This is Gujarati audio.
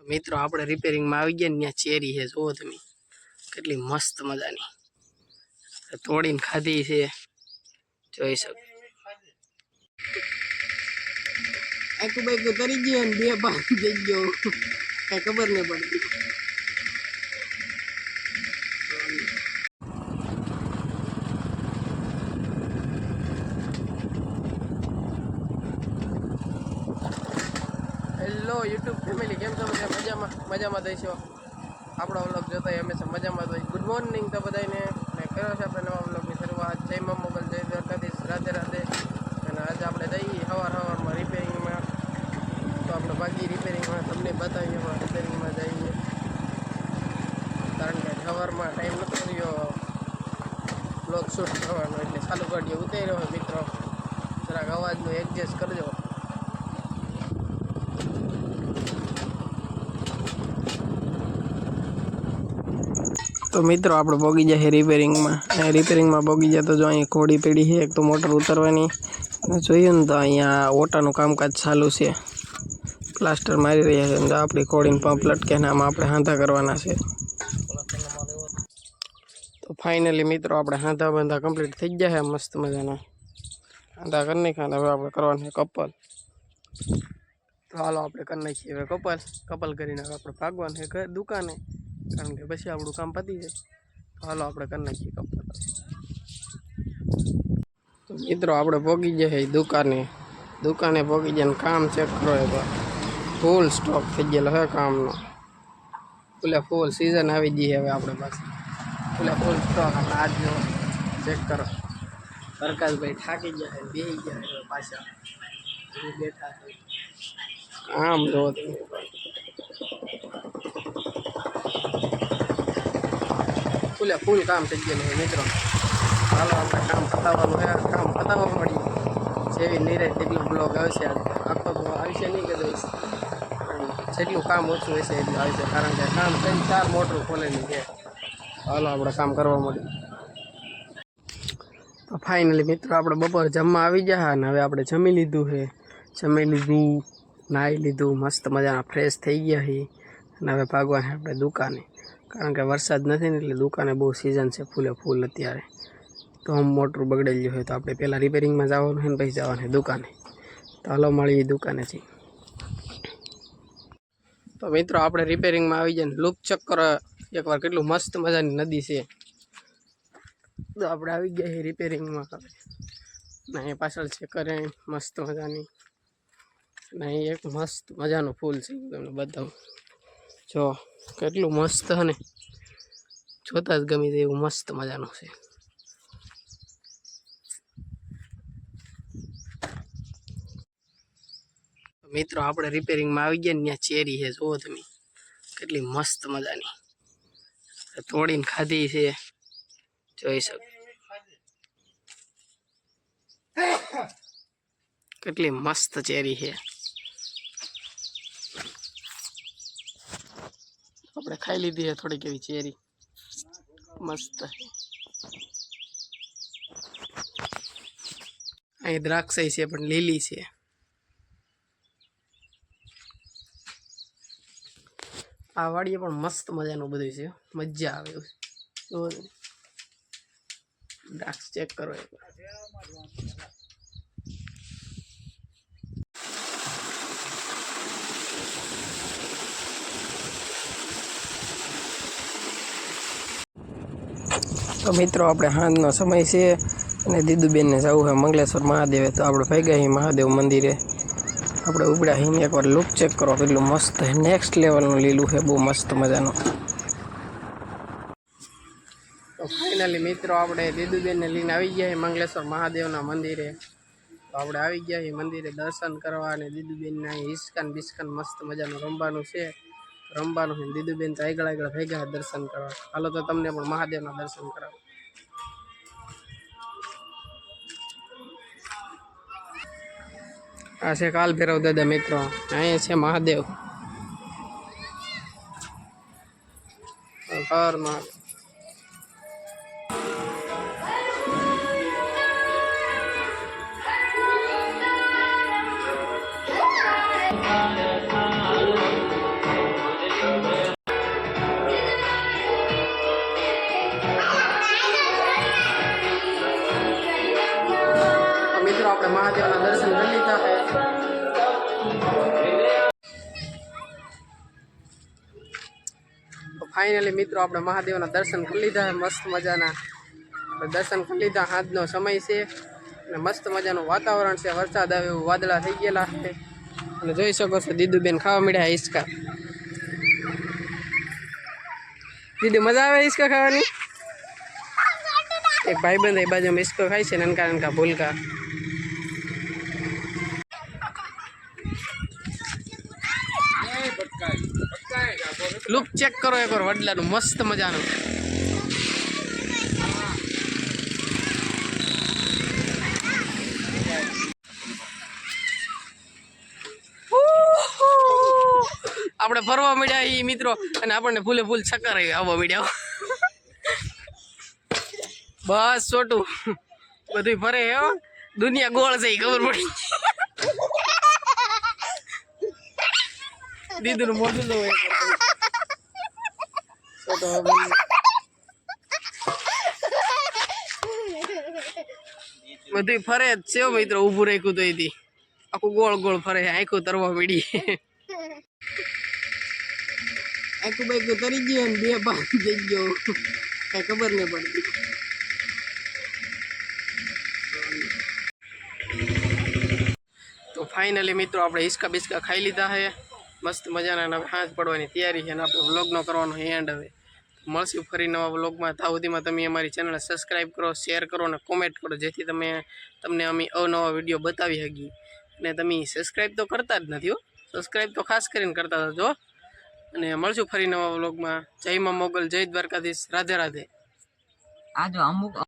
મિત્રો આપણે રિપેરિંગમાં આવી ગયા ને ત્યાં ચેરી છે, જુઓ તમે કેટલી મસ્ત મજાની તોડીને ખાધી છે, જોઈ શકો. આખું બાઈક તરી ગયો ને 2 પાંચ થઈ ગયો, કઈ ખબર નહીં પડતી. હેલો યુટ્યુબ ફેમિલી, કેમ છો બધા? મજામાં દઈશો. આપણો વ્લોગ જોતા હોય હંમેશા મજામાં હોય. ગુડ મોર્નિંગ તો બધાને, ને કર્યો છે આપણે નવા વ્લોગની શરૂઆત. જય મા મોગલ, જય દ્વારકાધીશ, રાધે રાધે. અને આજે આપણે જઈએ સવારમાં રિપેરિંગમાં, તો આપણે બાકી રિપેરિંગમાં તમને બતાવીએ. આપણે રિપેરિંગમાં જઈએ કારણ કે સવારમાં ટાઈમ નહોતો રહ્યો વ્લોગ શૂટ કરવાનો, એટલે ચાલુ ગાડીઓ ઉતાર્યો હોય. મિત્રો જરાક અવાજનું એડજસ્ટ કરજો. તો મિત્રો આપણે પોગી જાય રિપેરિંગમાં પોગી જાય. તો જો અહીંયા ઘોડી પડી છે, એક તો મોટર ઉતારવાની. જોઈએ ને તો અહીંયા ઓટાનું કામકાજ ચાલુ છે, પ્લાસ્ટર મારી રહ્યા છે. આપણી ઘોડીને પંપ લટકે ને આમાં આપણે હાંધા કરવાના છે. તો ફાઇનલી મિત્રો આપણે હાંધા બાંધા કમ્પ્લીટ થઈ ગયા છે, મસ્ત મજાના હાંધા કરી નાખ્યા. હવે આપણે કરવાનું છે કપલ. તો હાલો આપણે કરી નાખીએ હવે કપલ કરીને હવે આપણે ભાગવાનું છે દુકાને, કારણ કે પછી આપણું કામ પતી જાય. તો હાલો આપણે કરી નાખીએ કપલ. તો મિત્રો આપણે પોગી જાય દુકાને પોગી જાય. કામ ચેક કરો, ફૂલ સ્ટોક થઈ ગયેલો છે કામનો. ફૂલ સિઝન આવી ગઈ હવે આપણે પાસે, ફૂલ સ્ટોક. આપણે આજ જો ચેક કરો, પ્રકાશભાઈ થાકી ગયા છે, બેસી ગયા છે પાછા, બેઠા છે. આમ જો ફૂલ કામ થઈ ગયેલું છે મિત્રો. ચાલો આપણે કામ પતાવવાનું છે, કામ પતાવવા મળી. જેવી નિરાય તેટલું બ્લોગ આવશે. આખો તો આવશે નહીં કે દઈશ, જેટલું કામ ઓછું હશે એટલું આવશે, કારણ કે કામ 3-4 મોટરું ખોલેલી છે. ચાલો આપણે કામ કરવા મળીએ. તો ફાઇનલી મિત્રો આપણે બપોર જમવા આવી ગયા અને હવે આપણે જમી લીધું, નાહી લીધું, મસ્ત મજાના ફ્રેશ થઈ ગયા છે. અને હવે ભાગવાનું આપણે દુકાને, કારણ કે વરસાદ નથી ને એટલે દુકાને બહુ સિઝન છે ફૂલ અત્યારે. તો આમ મોટરું બગડેલું હોય તો આપણે પહેલાં રિપેરિંગમાં જવાનું છે ને પછી જવાનું છે દુકાને. તો હાલો મળીએ દુકાનેથી. તો મિત્રો આપણે રિપેરિંગમાં આવી જાય. લુક ચેક કરો એકવાર, કેટલું મસ્ત મજાની નદી છે. તો આપણે આવી ગયા છીએ રિપેરિંગમાં. ને અહીં પાછળ છે કરે મસ્ત મજાની, ને અહીં એક મસ્ત મજાનું ફૂલ છે, તમને બતાવું. જો કેટલું મસ્ત છે ને, જોતા જ ગમી જાય એવું મસ્ત મજાનું છે. મિત્રો આપણે રિપેરિંગમાં આવી ગયા ને ત્યાં ચેરી છે, જુઓ તમે કેટલી મસ્ત મજાની તોડીને ખાધી છે, જોઈ શકો. કેટલી મસ્ત ચેરી છે. આપણે ખાઈ લીધી છે થોડીક એવી ચેરી, મસ્ત. અહીં દ્રાક્ષ છે પણ લીલી છે. આ વાડીએ પણ મસ્ત મજાનું બધું છે, મજા આવે એવું. દ્રાક્ષ ચેક કરો એકવાર. તો મિત્રો આપણે સાંજનો સમય છે અને દીદુબેનને જવું છે મંગલેશ્વર મહાદેવે. તો આપણે ભાગ્યા છીએ મહાદેવ મંદિરે. આપણે ઉબડ્યા અહીં એકવાર લુક ચેક કરો, કેટલું મસ્ત છે, નેક્સ્ટ લેવલનું લીલું છે, બહુ મસ્ત મજાનું. તો ફાઇનલી મિત્રો આપણે દીદુબેનને લઈને આવી ગયા છીએ મંગલેશ્વર મહાદેવના મંદિરે. તો આપણે આવી ગયા છીએ મંદિરે દર્શન કરવા, અને દીદુબેનને અહીં હિસ્કાન બિસ્કાન મસ્ત મજાનું રમવાનું છે. દીદુબેન તો આગળ ભેગા દર્શન કરવા. હાલો તો તમને પણ મહાદેવના દર્શન કરાવો. આ છે કાલ ભૈરવ દાદા મિત્રો, અહીંયા છે મહાદેવ. હર મહાદેવ. ફાઇનલી મિત્રો આપણે મહાદેવના દર્શન કરી લીધા મસ્ત મજાના. દર્શન કરી લીધા, સાંજનો સમય છે અને મસ્ત મજાનું વાતાવરણ છે. વરસાદ આવે એવું વાદળા થઈ ગયેલા છે અને જોઈ શકો છો દીદુબેન ખાવા મળ્યા હિંચકા. દીદી મજા આવે હિંચકા ખાવાની? એક ભાઈબંધ એ બાજુમાં હિંચકો ખાય છે, નનકા નનકા ભૂલકા. લુક ચેક કરો એકવાર વડલાનું મસ્ત મજાનું. આપણે ફરવા મળ્યા એ મિત્રો અને આપણને ફૂલે ફૂલ ચક્કર આવવા મળ્યા. બસ છોટું બધું ફરે હે, દુનિયા ગોળ છે એ ખબર પડી. દીદું મોટું તો બધું ફરે જ છે મિત્રો. ઊભું રાખ્યું તો એથી આખું ગોળ ગોળ ફરે, આખું તરવા મળી. આખું બાઈકું તરી ગયું ને બે ભાગ જઈ ગયો, કઈ ખબર નહીં પડતી. તો ફાઇનલી મિત્રો આપણે હિંચકા બિસ્કા ખાઈ લીધા છે મસ્ત મજાના. હવે સાંજ પડવાની તૈયારી છે અને આપણે વ્લોગનો કરવાનો એન્ડ. હવે મળશું ફરી નવા વ્લોગમાં. ત્યાં સુધીમાં તમે અમારી ચેનલને સબસ્ક્રાઈબ કરો, શેર કરો અને કોમેન્ટ કરો, જેથી તમને અમે અવનવા વિડીયો બતાવી શકીએ. અને તમે સબસ્ક્રાઈબ તો કરતા જ નથી હો, સબસ્ક્રાઈબ તો ખાસ કરીને કરતા જજો. અને મળશું ફરી નવા વ્લોગમાં. જય મા મોગલ, જય દ્વારકાધીશ, રાધે રાધે. આ જો અમુક